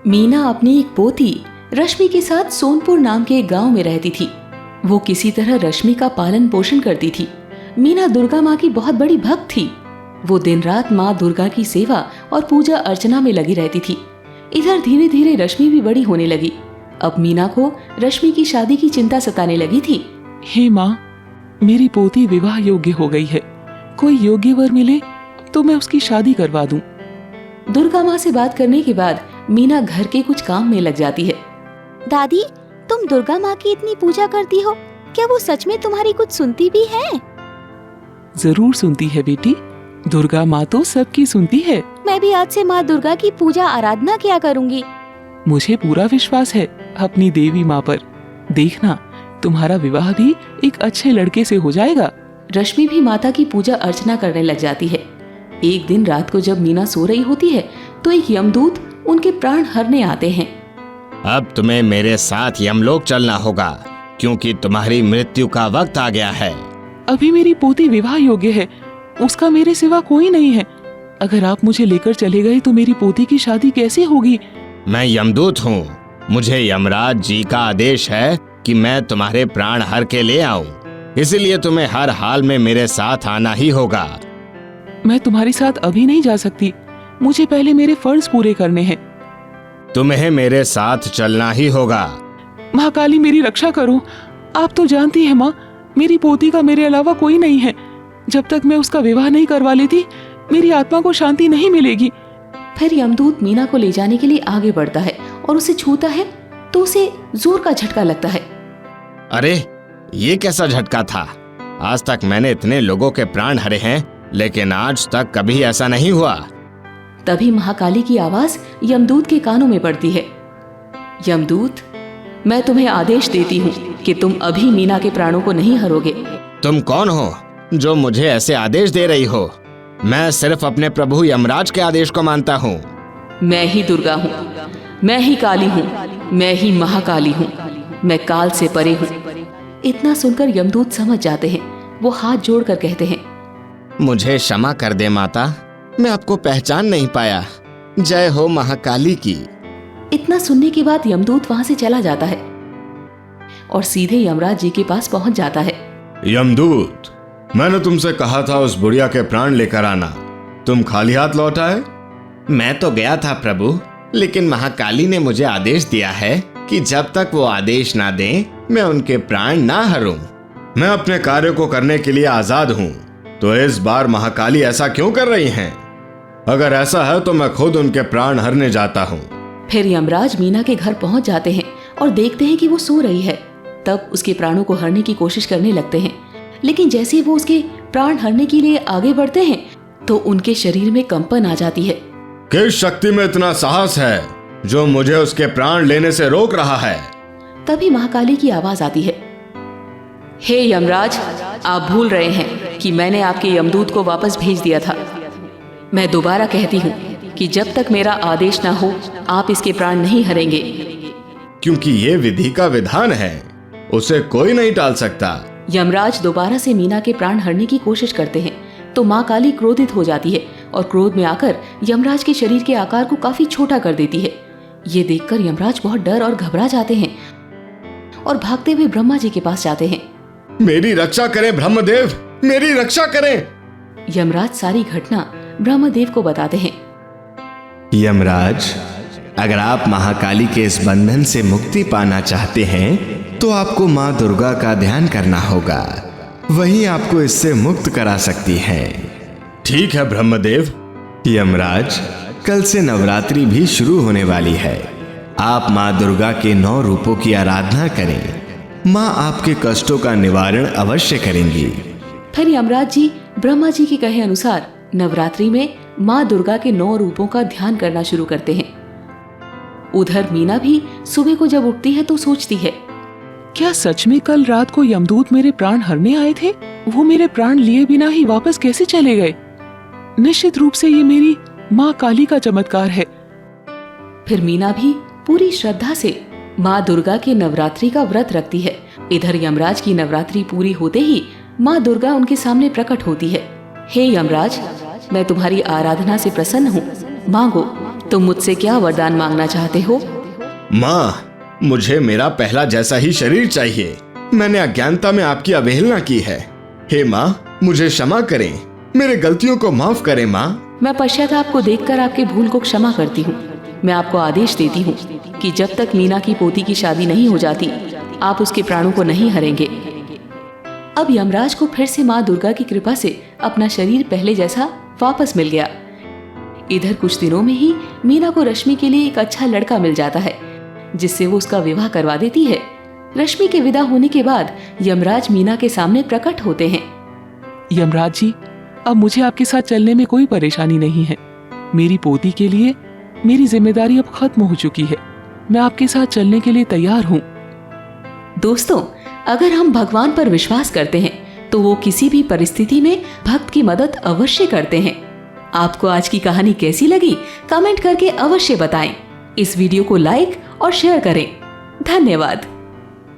मीना अपनी एक पोती रश्मि के साथ सोनपुर नाम के एक गांव में रहती थी। वो किसी तरह रश्मि का पालन पोषण करती थी। मीना दुर्गा माँ की बहुत बड़ी भक्त थी। वो दिन रात माँ दुर्गा की सेवा और पूजा अर्चना में लगी रहती थी। इधर धीरे धीरे रश्मि भी बड़ी होने लगी। अब मीना को रश्मि की शादी की चिंता सताने लगी थी। हे माँ, मेरी पोती विवाह योग्य हो गई है। कोई योग्य वर मिले तो मैं उसकी शादी करवा दूं। दुर्गा माँ से बात करने के बाद मीना घर के कुछ काम में लग जाती है। दादी, तुम दुर्गा माँ की इतनी पूजा करती हो, क्या वो सच में तुम्हारी कुछ सुनती भी है? जरूर सुनती है बेटी, दुर्गा माँ तो सबकी सुनती है। मैं भी आज से माँ दुर्गा की पूजा आराधना किया करूँगी। मुझे पूरा विश्वास है अपनी देवी माँ पर। देखना, तुम्हारा विवाह भी एक अच्छे लड़के से हो जाएगा। रश्मि भी माता की पूजा अर्चना करने लग जाती है। एक दिन रात को जब मीना सो रही होती है तो एक यमदूत उनके प्राण हरने आते हैं। अब तुम्हें मेरे साथ यमलोक चलना होगा, क्योंकि तुम्हारी मृत्यु का वक्त आ गया है। अभी मेरी पोती विवाह योग्य है, उसका मेरे सिवा कोई नहीं है। अगर आप मुझे लेकर चले गए तो मेरी पोती की शादी कैसे होगी? मैं यमदूत हूँ। मुझे यमराज जी का आदेश है कि मैं तुम्हारे प्राण हर के ले आऊं। इसलिए तुम्हें हर हाल में मेरे साथ आना ही होगा। मैं तुम्हारे साथ अभी नहीं जा सकती, मुझे पहले मेरे फर्ज पूरे करने हैं। तुम्हें मेरे साथ चलना ही होगा। महाकाली, मेरी रक्षा करो। आप तो जानती है माँ, मेरी पोती का मेरे अलावा कोई नहीं है। जब तक मैं उसका विवाह नहीं करवा लेती, मेरी आत्मा को शांति नहीं मिलेगी। फिर यमदूत मीना को ले जाने के लिए आगे बढ़ता है और उसे छूता है तो उसे जोर का झटका लगता है। अरे, ये कैसा झटका था? आज तक मैंने इतने लोगों के प्राण हरे हैं, लेकिन आज तक कभी ऐसा नहीं हुआ। तभी महाकाली की आवाज यमदूत के कानों में पड़ती है। यमदूत, मैं तुम्हें आदेश देती हूँ कि तुम अभी मीना के प्राणों को नहीं हरोगे। तुम कौन हो जो मुझे ऐसे आदेश दे रही हो? मैं सिर्फ अपने प्रभु यमराज के आदेश को मानता हूँ। मैं ही दुर्गा हूँ, मैं ही काली हूँ, मैं ही महाकाली हूँ, मैं काल से परे हूँ। इतना सुनकर यमदूत समझ जाते हैं। वो हाथ जोड़कर कहते हैं, मुझे क्षमा कर दे माता, मैं आपको पहचान नहीं पाया। जय हो महाकाली की। इतना सुनने के बाद यमदूत वहां से चला जाता है और सीधे यमराज जी के पास पहुंच जाता है। यमदूत, मैंने तुमसे कहा था उस बुढ़िया के प्राण लेकर आना, तुम खाली हाथ लौट आए? मैं तो गया था प्रभु, लेकिन महाकाली ने मुझे आदेश दिया है कि जब तक वो आदेश ना दें, मैं उनके प्राण ना हरूं। मैं अपने कार्य को करने के लिए आजाद हूँ, तो इस बार महाकाली ऐसा क्यों कर रही हैं? अगर ऐसा है तो मैं खुद उनके प्राण हरने जाता हूँ। फिर यमराज मीना के घर पहुंच जाते हैं और देखते हैं कि वो सो रही है। तब उसके प्राणों को हरने की कोशिश करने लगते हैं, लेकिन जैसे ही वो उसके प्राण हरने के लिए आगे बढ़ते हैं तो उनके शरीर में कंपन आ जाती है। किस शक्ति में इतना साहस है जो मुझे उसके प्राण लेने से रोक रहा है? तभी महाकाली की आवाज आती है, हे यमराज, आप भूल रहे हैं कि मैंने आपके यमदूत को वापस भेज दिया था। मैं दोबारा कहती हूँ कि जब तक मेरा आदेश ना हो, आप इसके प्राण नहीं हरेंगे। क्योंकि ये विधि का विधान है, उसे कोई नहीं टाल सकता। यमराज दोबारा से मीना के प्राण हरने की कोशिश करते हैं तो माँ काली क्रोधित हो जाती है और क्रोध में आकर यमराज के शरीर के आकार को काफी छोटा कर देती है। ये देखकर यमराज बहुत डर और घबरा जाते हैं और भागते हुए ब्रह्मा जी के पास जाते हैं। मेरी रक्षा करें ब्रह्मदेव, मेरी रक्षा करें। यमराज सारी घटना ब्रह्मदेव को बताते हैं। यमराज, अगर आप महाकाली के इस बंधन से मुक्ति पाना चाहते हैं तो आपको माँ दुर्गा का ध्यान करना होगा, वही आपको इससे मुक्त करा सकती है। ठीक है ब्रह्मदेव। यमराज, कल से नवरात्रि भी शुरू होने वाली है। आप माँ दुर्गा के 9 रूपों की आराधना करें। माँ आपके कष्टों का निवारण अवश्य करेंगी। फिर यमराज जी ब्रह्मा जी के कहे अनुसार नवरात्रि में माँ दुर्गा के 9 रूपों का ध्यान करना शुरू करते हैं। उधर मीना भी सुबह को जब उठती है तो सोचती है, क्या सच में कल रात को यमदूत मेरे प्राण हरने आए थे? वो मेरे प्राण लिए बिना ही वापस कैसे चले गए? निश्चित रूप से ये मेरी माँ काली का चमत्कार है। फिर मीना भी पूरी श्रद्धा से माँ दुर्गा के नवरात्रि का व्रत रखती है। इधर यमराज की नवरात्रि पूरी होते ही माँ दुर्गा उनके सामने प्रकट होती है। हे यमराज, मैं तुम्हारी आराधना से प्रसन्न हूँ, मांगो तुम मुझसे क्या वरदान मांगना चाहते हो? माँ, मुझे मेरा पहला जैसा ही शरीर चाहिए। मैंने अज्ञानता में आपकी अवहेलना की है। हे माँ, मुझे क्षमा करें, मेरे गलतियों को माफ करें माँ। मैं पश्चाताप को देखकर आपके भूल को क्षमा करती हूँ। मैं आपको आदेश देती हूँ कि जब तक मीना की पोती की शादी नहीं हो जाती, आप उसके प्राणों को नहीं हरेंगे। अब यमराज को फिर से माँ दुर्गा की कृपा से अपना शरीर पहले जैसा वापस मिल गया। इधर कुछ दिनों में ही मीना को रश्मि के लिए एक अच्छा लड़का मिल जाता है, जिससे वो उसका विवाह करवा देती है। रश्मि के विदा होने के बाद यमराज मीना के सामने प्रकट होते हैं। यमराज जी, अब मुझे आपके साथ चलने में कोई परेशानी नहीं है। मेरी पोती के लिए मेरी जिम्मेदारी अब खत्म हो चुकी है। मैं आपके साथ चलने के लिए तैयार हूँ। दोस्तों, अगर हम भगवान पर विश्वास करते हैं तो वो किसी भी परिस्थिति में भक्त की मदद अवश्य करते हैं। आपको आज की कहानी कैसी लगी, कमेंट करके अवश्य बताएं। इस वीडियो को लाइक और शेयर करें। धन्यवाद।